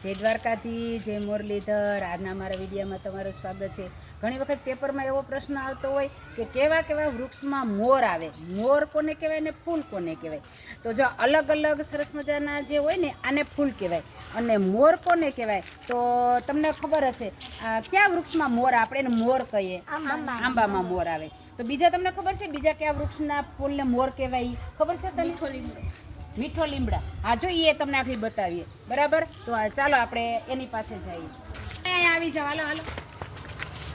જય દ્વારકાથી, જય મુરલીધર. આજના મારા વિડીયોમાં તમારું સ્વાગત છે. ઘણી વખત પેપરમાં એવો પ્રશ્ન આવતો હોય કે કેવા કેવા વૃક્ષમાં મોર આવે, મોર કોને કહેવાય ને ફૂલ કોને કહેવાય. તો જો અલગ અલગ સરસ મજાના જે હોય ને આને ફૂલ કહેવાય અને મોર કોને કહેવાય તો તમને ખબર હશે કયા વૃક્ષમાં મોર આપણે એને મોર કહીએ, આંબામાં મોર આવે. તો બીજા તમને ખબર છે બીજા કયા વૃક્ષના ફૂલને મોર કહેવાય ખબર છે તને? મીઠો લીમડા. હા જો એ તમને આપણે બતાવીએ, બરાબર. તો ચાલો આપણે એની પાસે જઈએ. અહીંયા આવી જાવ, હાલો હાલો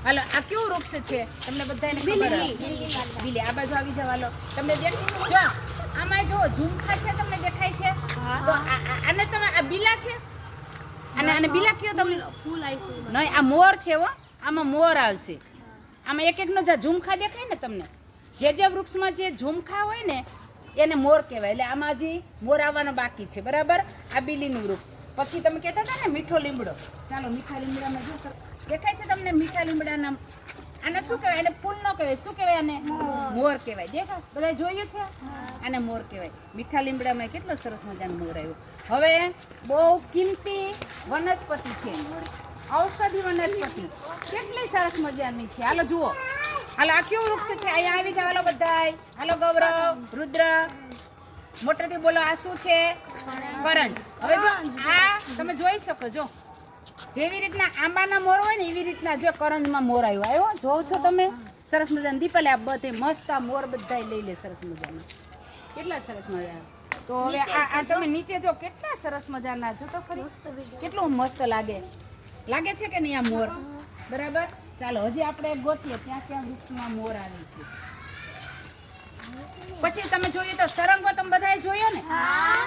હાલો. આ કેવું વૃક્ષ છે તમને બધાને ખબર હશે? બીલી. આ બાજુ આવી જાવ, હાલો. તમને દેખાય જો આમાં જો ઝુમખા છે, તમને દેખાય છે? તો આને તમે આ બીલા છે અને બીલા કયો તમને ફૂલ આવશે નહીં, આ મોર છે હો. આમાં મોર આવશે. આમાં એક એકનો જે ઝુમખા દેખાય ને તમને, જે વૃક્ષમાં જે ઝુમખા હોય ને એને મોર કહેવાય. એટલે આમાં હજી મોર આવવાનો બાકી છે, બરાબર. આ બીલીનું વૃક્ષ. પછી તમે કહેતા હતા ને મીઠો લીમડો. ચાલો મીઠા લીમડામાં જો દેખાય છે તમને મીઠા લીમડાના. આને શું કહેવાય? એને ફૂલ ન કહેવાય, શું કહેવાય? આને મોર કહેવાય. દેખા બધા જોયું છે? આને મોર કહેવાય. મીઠા લીમડામાં કેટલો સરસ મજાનો મોર આવ્યો. હવે બહુ કિંમતી વનસ્પતિ છે, ઔષધિ વનસ્પતિ, કેટલી સરસ મજાની છે. હાલો જુઓ, હાલો આ કેવું વૃક્ષ છે? અહીંયા આવી જાવ, હાલો બધાય. હાલો ગૌરવ, રુદ્ર, મોટેથી બોલો. આ શું છે? કરંજ. હવે જો આ તમે જોઈ શકો છો, જેવી રીતના આંબાના મોર હોય ને એવી રીતના જો કરંજમાં મોર આવ્યો. જોવો છો તમે? સરસ મજાના. દીપલે આ બધે મસ્ત આ મોર બધા લઈ લે સરસ મજાના. કેટલા સરસ મજાના. તો હવે આ તમે નીચે જો કેટલા સરસ મજાના. જો તો ખરી કેટલું મસ્ત લાગે છે કે નહીં આ મોર? બરાબર. ચાલો હજી આપણે ગોતીએ ત્યાં વૃક્ષમાં મોર આવે છે. પછી તમે જોયું તો સરંગો તમે બધાએ જોયો ને?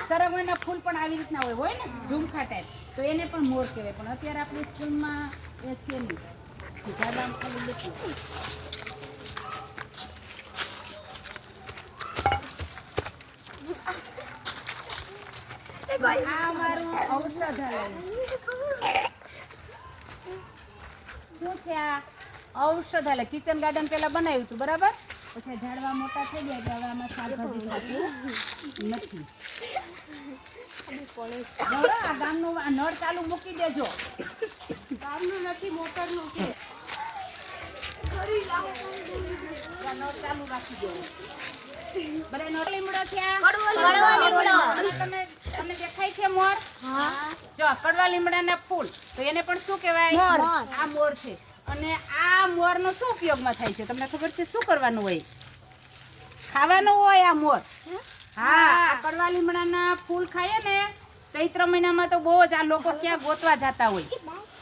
સરંગોના ફૂલ પણ આવી રીતના હોય ને ઝુમખા ટાઈપ. તો એને પણ મોર કહેવાય. પણ અત્યારે આપણી સ્કૂલમાં એ છે નહીં. આ મારું ઔષધાલય શું છે? આ ઔષધાલય કિચન ગાર્ડન પેલા બનાવ્યું હતું, બરાબર. પછી ઝાડવા મોટા થઈ ગયા એટલે હવે આમાં શાકભાજી થતી નથી. આ ગામનું આ નળ ચાલુ મૂકી દેજો. ગામનું નથી, મોટરનું છે. નળ ચાલુ રાખી દેવું. બધા નળ લીમડો થયા. તમને દેખાય છે મોર? જો કડવા લીમડાના ફૂલ. તો એને પણ શું કહેવાય? આ મોર છે. અને આ મોરનો શું ઉપયોગમાં થાય છે તમને ખબર છે? શું કરવાનું હોય? ખાવાનું હોય આ મોર. હા, આ કડવા લીમડાના ફૂલ ખાઈએ ને ચૈત્ર મહિનામાં તો બહુ જ આ લોકો ક્યાં ગોતવા જતા હોય.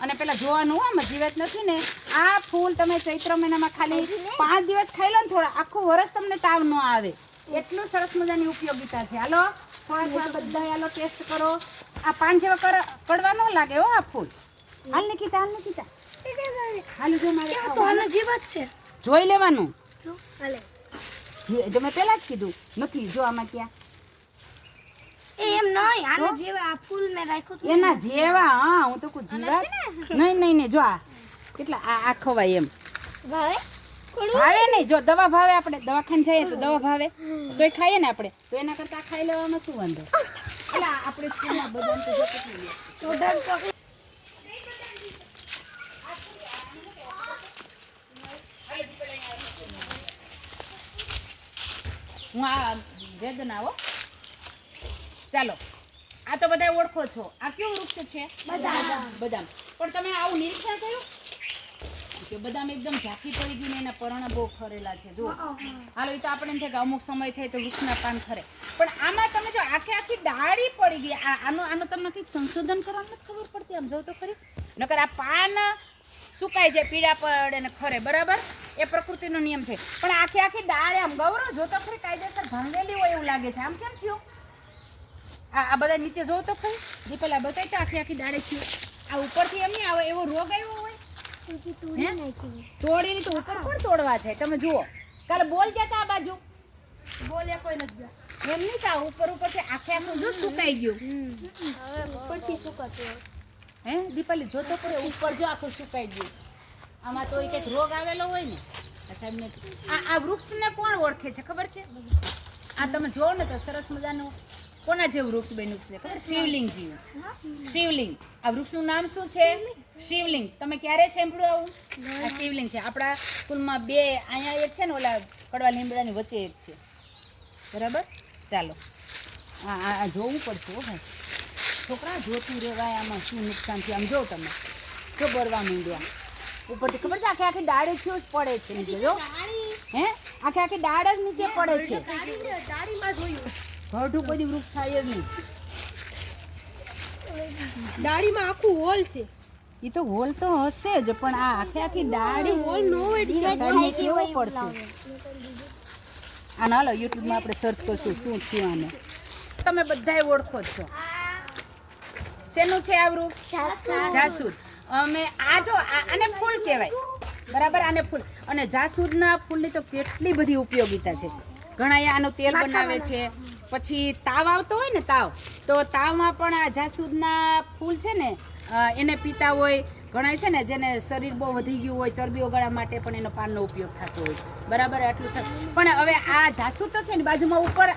અને પેલા જોવાનું આમાં જીવત નથી ને, આ ફૂલ તમે ચૈત્ર મહિનામાં ખાલી 5 દિવસ ખાઈ લો ને થોડા, આખું વર્ષ તમને તાવ ન આવે. એટલું સરસ મજાની ઉપયોગિતા છે. હાલો થોડા બધા હાલો ટેસ્ટ કરો. આ પાન જેવા કડવા ન લાગે હો આ ફૂલ. હાલ નીકળતા, હાલ નીકળતા. હાલ જો મારે તો આનો જીવત છે, જોઈ લેવાનું. જો હાલે જો મેં પહેલા જ કીધું નથી. જો આમાં ક્યાં એમ નહીં, આના જેવા આ ફૂલ મે રાખ્યું હતું એના જેવા. હા, હું તો કોઈ જીવા નહીં. જો આ કેટલા આ ખવાય એમ ભાવે નહીં. જો દવા ભાવે, આપણે દવાખાને જઈએ તો દવા ભાવે તો એ ખાઈએ ને આપણે. તો એના કરતા ખાઈ લેવામાં શું વાંધો? એટલે આપણે સ્કૂલમાં બદામ તો જો હું આ વેદના હો. ચાલો આ તો બધા ઓળખો છો. આ કેવું વૃક્ષ છે? બદામ. પણ તમે આવું નિરીક્ષણ કર્યું કે બદામ એકદમ ઝાંખી પડી ગઈ ને એના પર્ણ બહુ ખરેલા છે. જો હાલો એ તો આપણે એમ થાય કે અમુક સમય થાય તો વૃક્ષના પાન ખરે, પણ આમાં તમે જો આખી ડાળી પડી ગઈ. આનું તમને કંઈક સંશોધન કરવાનું નથી ખબર પડતી. આમ જો તો ખરી, નકર આ પાન સુકાઈ જાય, પીળા પડે ને ખરે, બરાબર. એ પ્રકૃતિનો નિયમ છે. પણ આખી ડાળ આમ ગૌરવ જો તો ખરી કાયદેસર ભાંગેલી હોય એવું લાગે છે. આમ કેમ થયું? આ બધા નીચે જોવો તો ખરી. દીપલા બતાવી તો આખી ડાળે થયું. આ ઉપરથી એમ નહીં આવે એવો રોગ આવ્યો હોય. તોડી તો ઉપર કોણ તોડવા છે? તમે જુઓ, કાલે બોલ જતા આ બાજુ બોલે કોઈ નથી. એમ નહીં કે ઉપરથી આખું જો સુકાઈ ગયું. હવે ઉપરથી સુકાતું હે દીપાલી જોતો પડે ઉપર જો આખું સુકાઈ ગયું. આમાં તો કંઈક રોગ આવેલો હોય ને સાહેબ ને. આ વૃક્ષને કોણ ઓળખે છે ખબર છે? આ તમે જોવો ને તો સરસ મજાનું કોના જેવું વૃક્ષ બન્યું છે ખબર? શિવલિંગ જેવું. શિવલિંગ. આ વૃક્ષનું નામ શું છે? શિવલિંગ. તમે ક્યારે સાંભળ્યું આવું? આ શિવલિંગ છે. આપણા સ્કૂલમાં બે અહીંયા એક છે ને ઓલા કડવા લીમડાની વચ્ચે એક છે. બરાબર? ચાલો આ જોવું પડશે હો ભાઈ. છોકરા જોતું રહેવાય આમાં શું નુકસાન થયું. આમ જો તમે જો બરવા માંડ્યા ઉપરથી ખબર છે આખી ડાળીથી જ પડે છે નીચે જો. હે આખી ડાળ જ નીચે પડે છે. ઘરડું કોઈ દી વૃક્ષ થાય જ નહીં. દાઢીમાં આખું હોલ છે. એ તો હોલ તો હશે જ પણ આ આખી ડાળી હોલ નો હોય કેવું પડશે. આને હાલો યુટ્યુબમાં આપણે સર્ચ કરશું શું થયું આને. તમે બધાય ઓળખો જ છો. શેનું છે આ વૃક્ષ? જાસૂદ. અમે આ જો આને ફૂલ કહેવાય. બરાબર? આને ફૂલ. અને જાસૂદના ફૂલની તો કેટલી બધી ઉપયોગિતા છે. ઘણા આનું તેલ બનાવે છે. પછી તાવ આવતો હોય ને તો તાવમાં પણ આ જાસૂદના ફૂલ છે ને એને પીતા હોય. ઘણા છે ને જેને શરીર બહુ વધી ગયું હોય ચરબી ઓગાળવા માટે પણ એનો પાનનો ઉપયોગ થતો હોય. બરાબર? આટલું સરસ. પણ હવે આ જાસૂદ તો છે ને બાજુમાં ઉપર